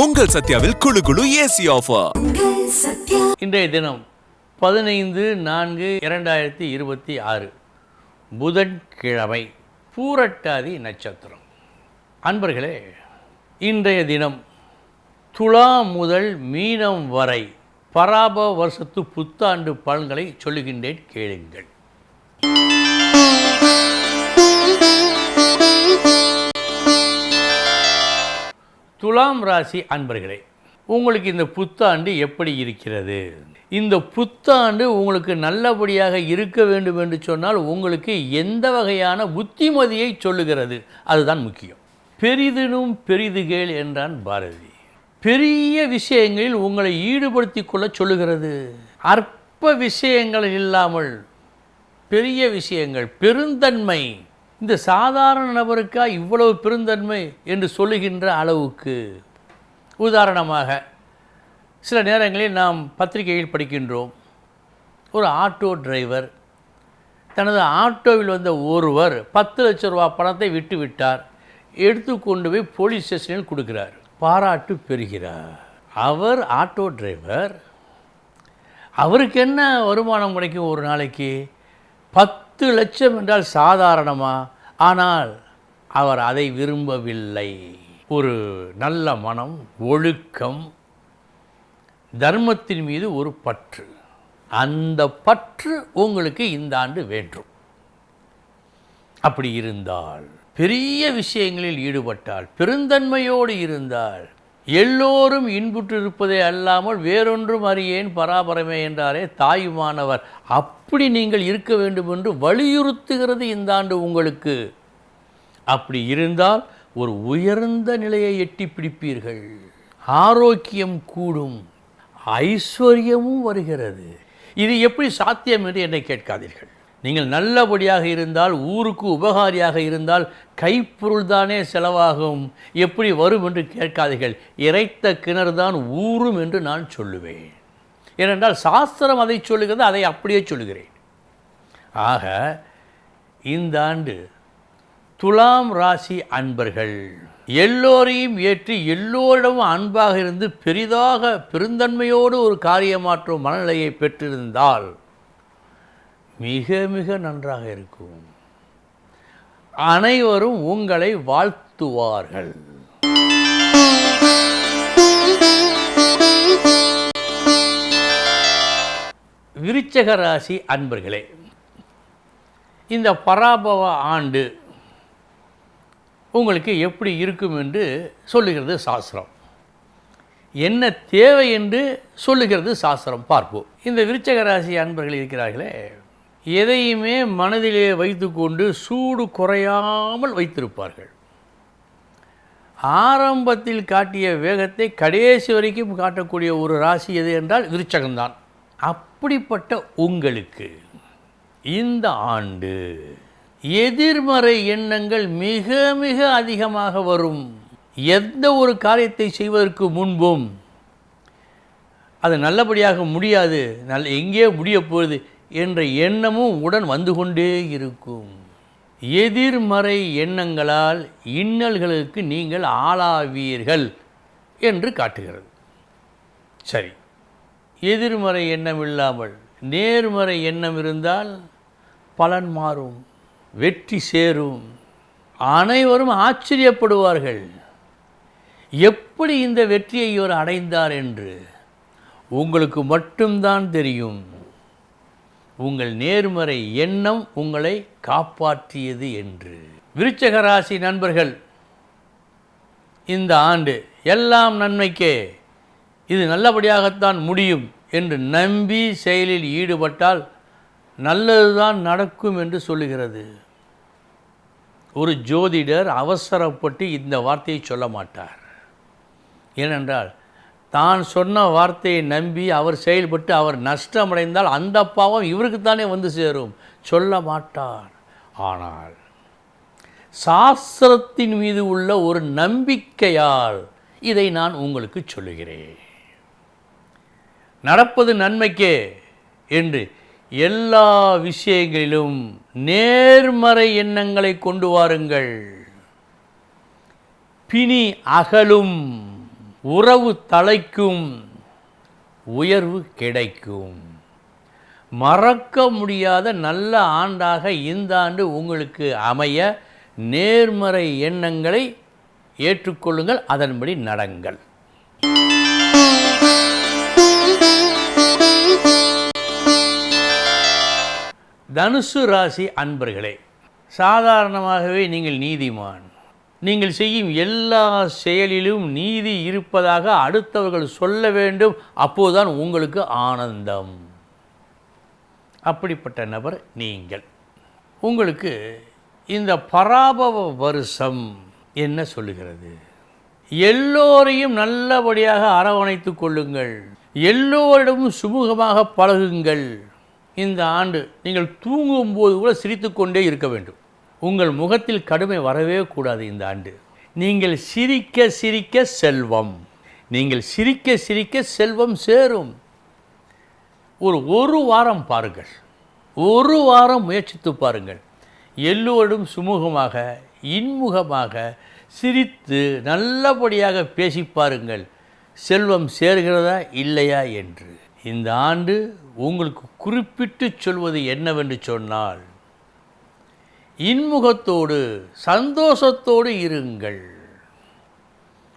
உங்கள் சத்யாவில் குளு குளு ஏசி ஆஃபர். இன்றைய தினம் 15/4/2026 புதன்கிழமை, பூரட்டாதி நட்சத்திரம். அன்பர்களே, இன்றைய தினம் துலாம் முதல் மீனம் வரை பராப வருஷத்து புத்தாண்டு பலன்களை சொல்லுகின்றேன், கேளுங்கள். துலாம் ராசி அன்பர்களே, உங்களுக்கு இந்த புத்தாண்டு எப்படி இருக்கிறது? இந்த புத்தாண்டு உங்களுக்கு நல்லபடியாக இருக்க வேண்டும் என்று சொன்னால் உங்களுக்கு எந்த வகையான புத்திமதியை சொல்லுகிறது? அதுதான் முக்கியம். பெரிதினும் பெரிதுகேள் என்றான் பாரதி. பெரிய விஷயங்களில் உங்களை ஈடுபடுத்தி கொள்ள சொல்லுகிறது. அற்ப விஷயங்கள் இல்லாமல் பெரிய விஷயங்கள், பெருந்தன்மை. இந்த சாதாரண நபருக்கா இவ்வளவு பெருந்தன்மை என்று சொல்லுகின்ற அளவுக்கு. உதாரணமாக, சில நேரங்களில் நாம் பத்திரிகையில் படிக்கின்றோம், ஒரு ஆட்டோ டிரைவர் தனது ஆட்டோவில் வந்த ஒருவர் 10 லட்சம் ரூபா பணத்தை விட்டு விட்டார். எடுத்துக்கொண்டு போய் போலீஸ் ஸ்டேஷனில் கொடுக்கிறார். பாராட்டு பெறுகிறார். அவர் ஆட்டோ டிரைவர், அவருக்கு என்ன வருமானம் கிடைக்கும் ஒரு நாளைக்கு? 10 லட்சம் என்றால் சாதாரணமா? ஆனால் அவர் அதை விரும்பவில்லை. ஒரு நல்ல மனம், ஒழுக்கம், தர்மத்தின் மீது ஒரு பற்று. அந்த பற்று உங்களுக்கு இந்த ஆண்டு வேண்டும். அப்படி இருந்தால், பெரிய விஷயங்களில் ஈடுபட்டால், பெருந்தன்மையோடு இருந்தால், எல்லோரும் இன்புற்றிருப்பதே அல்லாமல் வேறொன்றும் அறியேன் பராபரமே என்றாரே தாயுமானவர். அப்படி நீங்கள் இருக்க வேண்டும் என்று வலியுறுத்துகிறது இந்த ஆண்டு உங்களுக்கு. அப்படி இருந்தால் ஒரு உயர்ந்த நிலையை எட்டி பிடிப்பீர்கள். ஆரோக்கியம் கூடும், ஐஸ்வர்யமும் வருகிறது. இது எப்படி சாத்தியம் என்று என்னை கேட்காதீர்கள். நீங்கள் நல்லபடியாக இருந்தால், ஊருக்கு உபகாரியாக இருந்தால் கைப்பொருள் தானே செலவாகும், எப்படி வரும் என்று கேட்காதீர்கள். இறைத்த கிணறு தான் ஊறும் என்று நான் சொல்லுவேன். ஏனென்றால் சாஸ்திரம் அதை சொல்லுகிறது, அதை அப்படியே சொல்லுகிறேன். ஆக இந்த ஆண்டு துலாம் ராசி அன்பர்கள் எல்லோரையும் ஏற்றி எல்லோரிடமும் அன்பாக இருந்து பெரிதாக பெருந்தன்மையோடு ஒரு காரியமாற்றும் மனநிலையை பெற்றிருந்தால் மிக மிக நன்றாக இருக்கும். அனைவரும் உங்களை வாழ்த்துவார்கள். விருச்சிக ராசி அன்பர்களே, இந்த பராபவ ஆண்டு உங்களுக்கு எப்படி இருக்கும் என்று சொல்லுகிறது சாஸ்திரம். என்ன தேவை என்று சொல்லுகிறது சாஸ்திரம். பார்ப்போம். இந்த விருச்சிக ராசி அன்பர்கள் இருக்கிறார்களே, எதையுமே மனதிலே வைத்துக்கொண்டு சூடு குறையாமல் வைத்திருப்பார்கள். ஆரம்பத்தில் காட்டிய வேகத்தை கடைசி வரைக்கும் காட்டக்கூடிய ஒரு ராசி எது என்றால் விருச்சகம்தான். அப்படிப்பட்ட உங்களுக்கு இந்த ஆண்டு எதிர்மறை எண்ணங்கள் மிக மிக அதிகமாக வரும். எந்த ஒரு காரியத்தை செய்வதற்கு முன்பும் அது நல்லபடியாக முடியாது, எங்கே முடிய போகுது என்ற எண்ணமும் உடன் வந்து கொண்டே இருக்கும். எதிர்மறை எண்ணங்களால் இன்னல்களுக்கு நீங்கள் ஆளாவீர்கள் என்று காட்டுகிறது. சரி, எதிர்மறை எண்ணம் இல்லாமல் நேர்மறை எண்ணம் இருந்தால் பலன் மாறும், வெற்றி சேரும். அனைவரும் ஆச்சரியப்படுவார்கள், எப்படி இந்த வெற்றியை இவர் அடைந்தார் என்று. உங்களுக்கு மட்டும்தான் தெரியும். உங்கள் நேர்மறை எண்ணம் உங்களை காப்பாற்றியது என்று. விருச்சிக ராசி நண்பர்கள், இந்த ஆண்டு எல்லாம் நன்மைக்கே, இது நல்லபடியாகத்தான் முடியும் என்று நம்பி செயலில் ஈடுபட்டால் நல்லதுதான் நடக்கும் என்று சொல்லுகிறது. ஒரு ஜோதிடர் அவசரப்பட்டு இந்த வார்த்தையை சொல்ல மாட்டார். ஏனென்றால் தான் சொன்ன வார்த்தையை நம்பி அவர் செயல்பட்டு அவர் நஷ்டமடைந்தால் அந்த பாவம் இவருக்குத்தானே வந்து சேரும். சொல்ல மாட்டார். ஆனால் சாஸ்திரத்தின் மீது உள்ள ஒரு நம்பிக்கையால் இதை நான் உங்களுக்கு சொல்லுகிறேன். நடப்பது நன்மைக்கே என்று எல்லா விஷயங்களிலும் நேர்மறை எண்ணங்களை கொண்டு வாருங்கள். பிணி அகலும், உறவு தழைக்கும், உயர்வு கிடைக்கும். மறக்க முடியாத நல்ல ஆண்டாக இந்த ஆண்டு உங்களுக்கு அமைய நேர்மறை எண்ணங்களை ஏற்றுக்கொள்ளுங்கள், அதன்படி நடங்கள். தனுசு ராசி அன்பர்களே, சாதாரணமாகவே நீங்கள் நீதிமான். நீங்கள் செய்யும் எல்லா செயலிலும் நீதி இருப்பதாக அடுத்தவர்கள் சொல்ல வேண்டும், அப்போதுதான் உங்களுக்கு ஆனந்தம். அப்படிப்பட்ட நபர் நீங்கள். உங்களுக்கு இந்த பராபவ வருஷம் என்ன சொல்லுகிறது? எல்லோரையும் நல்லபடியாக அரவணைத்து கொள்ளுங்கள், எல்லோரிடமும் சுமூகமாக பழகுங்கள். இந்த ஆண்டு நீங்கள் தூங்கும்போது கூட சிரித்து கொண்டே இருக்க வேண்டும். உங்கள் முகத்தில் கடுமை வரவே கூடாது. இந்த ஆண்டு நீங்கள் சிரிக்க சிரிக்க செல்வம், நீங்கள் சிரிக்க சிரிக்க செல்வம் சேரும். ஒரு வாரம் பாருங்கள், ஒரு வாரம் முயற்சித்து பாருங்கள். எல்லோரும் சுமூகமாக இன்முகமாக சிரித்து நல்லபடியாக பேசி பாருங்கள், செல்வம் சேர்கிறதா இல்லையா என்று. இந்த ஆண்டு உங்களுக்கு குறிப்பிட்டு சொல்வது என்னவென்று சொன்னால், இன்முகத்தோடு சந்தோஷத்தோடு இருங்கள்.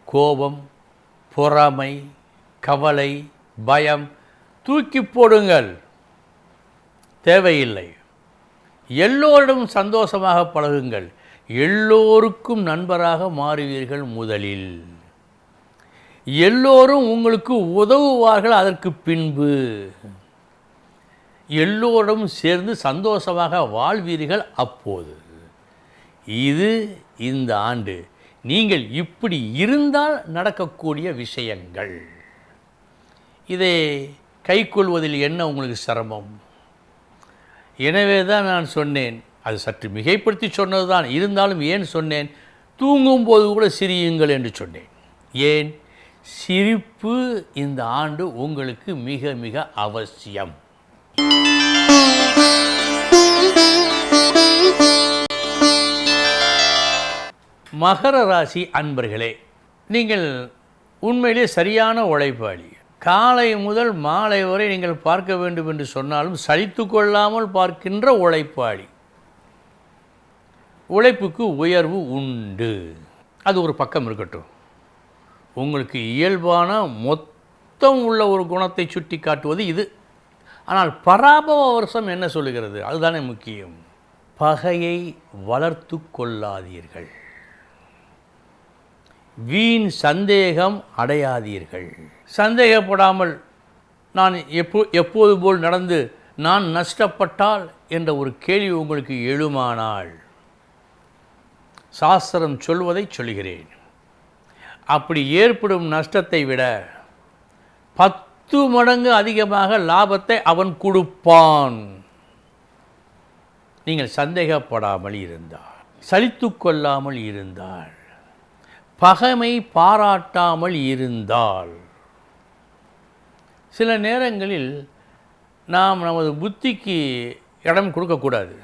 கோபம், பொறாமை, கவலை, பயம் தூக்கி போடுங்கள், தேவையில்லை. எல்லோரிடம் சந்தோஷமாக பழகுங்கள், எல்லோருக்கும் நண்பராக மாறுவீர்கள். முதலில் எல்லோரும் உங்களுக்கு உதவுவார்கள், அதற்கு பின்பு எல்லோரும் சேர்ந்து சந்தோஷமாக வாழ்வீர்கள். அப்போது இது இந்த ஆண்டு நீங்கள் இப்படி இருந்தால் நடக்கக்கூடிய விஷயங்கள். இதை கைக்கொள்வதில் என்ன உங்களுக்கு சிரமம்? எனவே தான் நான் சொன்னேன், அது சற்று மிகைப்படுத்தி சொன்னது தான், இருந்தாலும் ஏன் சொன்னேன்? தூங்கும்போது கூட சிரியுங்கள் என்று சொன்னேன். ஏன்? சிரிப்பு இந்த ஆண்டு உங்களுக்கு மிக மிக அவசியம். மகர ராசி அன்பர்களே, நீங்கள் உண்மையிலே சரியான உழைப்பாளி. காலை முதல் மாலை வரை நீங்கள் பார்க்க வேண்டும் என்று சொன்னாலும் சலித்து கொள்ளாமல் பார்க்கின்ற உழைப்பாளி. உழைப்புக்கு உயர்வு உண்டு, அது ஒரு பக்கம் இருக்கட்டும். உங்களுக்கு இயல்பான மொத்தம் உள்ள ஒரு குணத்தை சுட்டி காட்டுவது இது. ஆனால் பராபவ வருஷம் என்ன சொல்லுகிறது? அதுதானே முக்கியம். பகையை வளர்த்து கொள்ளாதீர்கள், வீண் சந்தேகம் அடையாதீர்கள். சந்தேகப்படாமல் நான் எப்போது போல் நடந்து நான் நஷ்டப்பட்டால் என்ற ஒரு கேள்வி உங்களுக்கு எழுமானால், சாஸ்திரம் சொல்வதை சொல்கிறேன். அப்படி ஏற்படும் நஷ்டத்தை விட 10 மடங்கு அதிகமாக லாபத்தை அவன் கொடுப்பான். நீங்கள் சந்தேகப்படாமல் இருந்தால், சலித்து கொள்ளாமல் இருந்தால், பகைமை பாராட்டாமல் இருந்தால், சில நேரங்களில் நாம் நமது புத்திக்கு இடம் கொடுக்கக்கூடாது.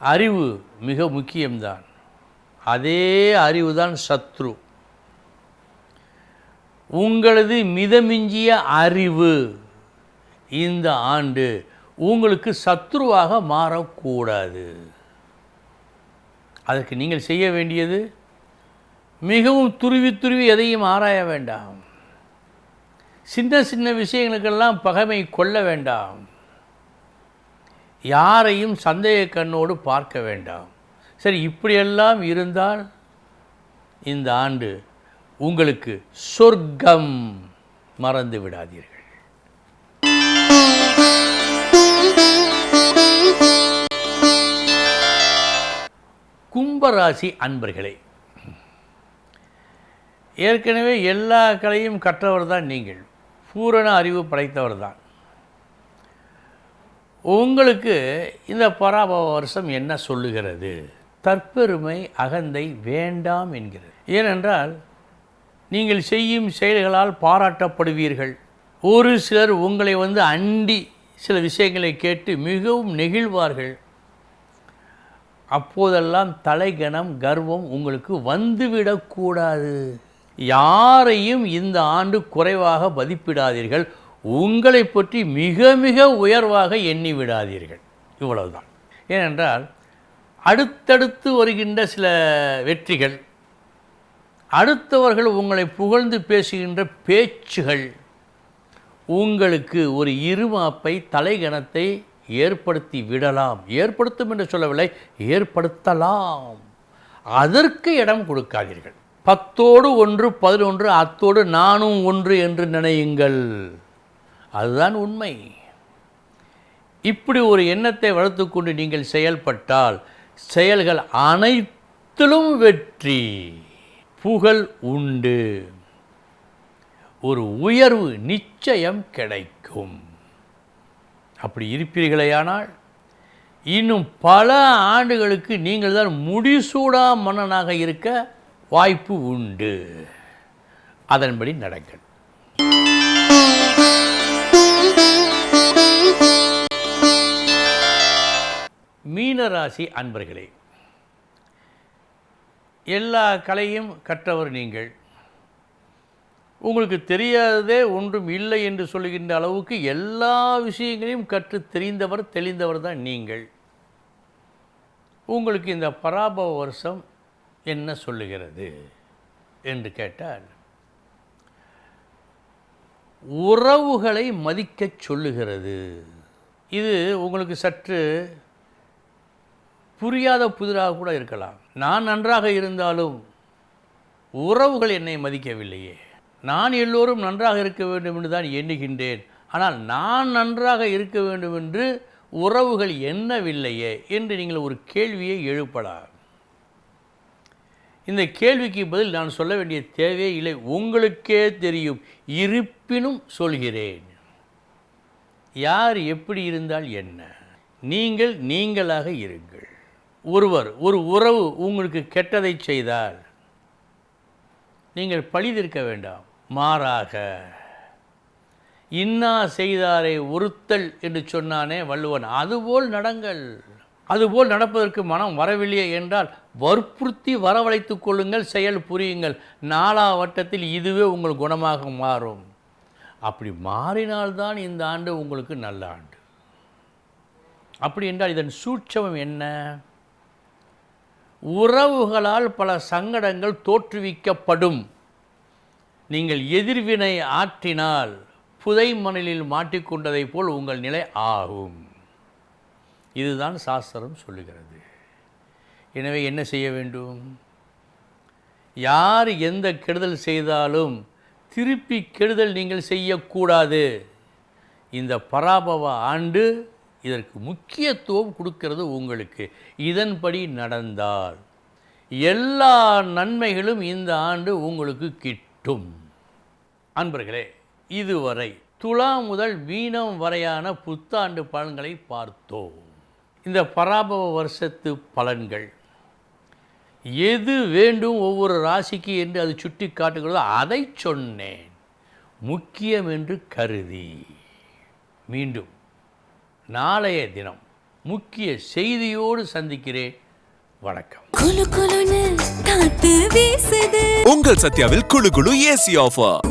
அறிவு மிக முக்கியம்தான். அதே அறிவுதான் சத்ரு. உங்களது மிதமிஞ்சிய அறிவு இந்த ஆண்டு உங்களுக்கு சத்ருவாக மாறக்கூடாது. அதற்கு நீங்கள் செய்ய வேண்டியது, மிகவும் துருவி துருவி எதையும் ஆராய வேண்டாம். சின்ன சின்ன விஷயங்களுக்கெல்லாம் பகைமை கொள்ள வேண்டாம். யாரையும் சந்தேக கண்ணோடு பார்க்க வேண்டாம். சரி, இப்படியெல்லாம் இருந்தால் இந்த ஆண்டு உங்களுக்கு சொர்க்கம். மறந்து விடாதீர்கள். கும்பராசி அன்பர்களே, ஏற்கனவே எல்லா கலையும் கற்றவர் தான் நீங்கள், பூரண அறிவு படைத்தவர் தான். உங்களுக்கு இந்த பராபவ வருஷம் என்ன சொல்லுகிறது? தற்பெருமை அகந்தை வேண்டாம் என்கிறது. ஏனென்றால் நீங்கள் செய்யும் செயல்களால் பாராட்டப்படுவீர்கள். ஒரு சிலர் உங்களை அண்டி சில விஷயங்களை கேட்டு மிகவும் நெகிழ்வார்கள். அப்போதெல்லாம் தலைகணம் கர்வம் உங்களுக்கு வந்துவிடக்கூடாது. யாரையும் இந்த ஆண்டு குறைவாக மதிப்பிடாதீர்கள். உங்களை பற்றி மிக மிக உயர்வாக எண்ணி விடாதீர்கள். இவ்வளவுதான். ஏனென்றால் அடுத்தடுத்து வருகின்ற சில வெற்றிகள், அடுத்தவர்கள் உங்களை புகழ்ந்து பேசுகின்ற பேச்சுகள் உங்களுக்கு ஒரு இருமாப்பை, தலைகணத்தை ஏற்படுத்தி விடலாம். ஏற்படுத்தும் என்று சொல்லவில்லை, ஏற்படுத்தலாம். அதற்கு இடம் கொடுக்காதீர்கள். 10ஓடு 1 11, அத்தோடு நானும் 1 என்று நினையுங்கள். அதுதான் உண்மை. இப்படி ஒரு எண்ணத்தை வளர்த்து கொண்டு நீங்கள் செயல்பட்டால் செயல்கள் அனைத்திலும் வெற்றி, புகழ் உண்டு, ஒரு உயர்வு நிச்சயம் கிடைக்கும். அப்படி இருப்பீர்களேயானால் இன்னும் பல ஆண்டுகளுக்கு நீங்கள் தான் முடிசூடா மன்னனாக இருக்க வாய்ப்பு உண்டு. அதன்படி நடங்கள். மீனராசி அன்பர்களே, எல்லா கலையும் கற்றவர் நீங்கள். உங்களுக்கு தெரியாததே ஒன்றும் இல்லை என்று சொல்லுகின்ற அளவுக்கு எல்லா விஷயங்களையும் கற்று தெளிந்தவர் தான் நீங்கள். உங்களுக்கு இந்த பராபவ வருஷம் என்ன சொல்லுகிறது என்று கேட்டால், உறவுகளை மதிக்கச் சொல்லுகிறது. இது உங்களுக்கு சற்று புரியாத புதிராக கூட இருக்கலாம். நான் நன்றாக இருந்தாலும் உறவுகள் என்னை மதிக்கவில்லையே, நான் எல்லோரும் நன்றாக இருக்க வேண்டும் என்று தான் எண்ணுகின்றேன், ஆனால் நான் நன்றாக இருக்க வேண்டும் என்று உறவுகள் எண்ணவில்லையே என்று நீங்கள் ஒரு கேள்வியை எழுப்பலாம். இந்த கேள்விக்கு பதில் நான் சொல்ல வேண்டிய தேவையே இல்லை, உங்களுக்கே தெரியும். இருப்பினும் சொல்கிறேன். யார் எப்படி இருந்தால் என்ன, நீங்கள் நீங்களாக இருங்கள். ஒரு உறவு உங்களுக்கு கெட்டதை செய்தால் நீங்கள் பழிதீர்க்க வேண்டாம். மாறாக இன்னா செய்தாரை ஒருத்தல் என்று சொன்னானே வள்ளுவன், அதுபோல் நடங்கள். அதுபோல் நடப்பதற்கு மனம் வரவில்லையே என்றால் வற்புறுத்தி வரவழைத்துக் கொள்ளுங்கள், செயல் புரியுங்கள். 4ஆம் வட்டத்தில் இதுவே உங்கள் குணமாக மாறும். அப்படி மாறினால்தான் இந்த ஆண்டு உங்களுக்கு நல்ல ஆண்டு. அப்படி என்றால் இதன் சூட்சமம் என்ன? உறவுகளால் பல சங்கடங்கள் தோற்றுவிக்கப்படும். நீங்கள் எதிர்வினை ஆற்றினால் புதை மணலில் மாட்டிக்கொண்டதை போல் உங்கள் நிலை ஆகும். இதுதான் சாஸ்திரம் சொல்லுகிறது. எனவே என்ன செய்ய வேண்டும்? யார் எந்த கெடுதல் செய்தாலும் திருப்பி கெடுதல் நீங்கள் செய்யக்கூடாது. இந்த பராபவ ஆண்டு இதற்கு முக்கியத்துவம் கொடுக்கிறது உங்களுக்கு. இதன்படி நடந்தால் எல்லா நன்மைகளும் இந்த ஆண்டு உங்களுக்கு கிட்டும். அன்பர்களே, இதுவரை துலா முதல் மீனம் வரையான புத்தாண்டு பலன்களை பார்த்தோம். இந்த பராபவ வருஷத்து பலன்கள் எது வேண்டும் ஒவ்வொரு ராசிக்கு என்று அது சுட்டி காட்டுகிறதோ அதை சொன்னேன், முக்கியம் என்று கருதி. மீண்டும் நாளைய தினம் முக்கிய செய்தியோடு சந்திக்கிறேன். வணக்கம். உங்கள் சத்யாவில் குளு குளு ஏசி ஆஃபர்.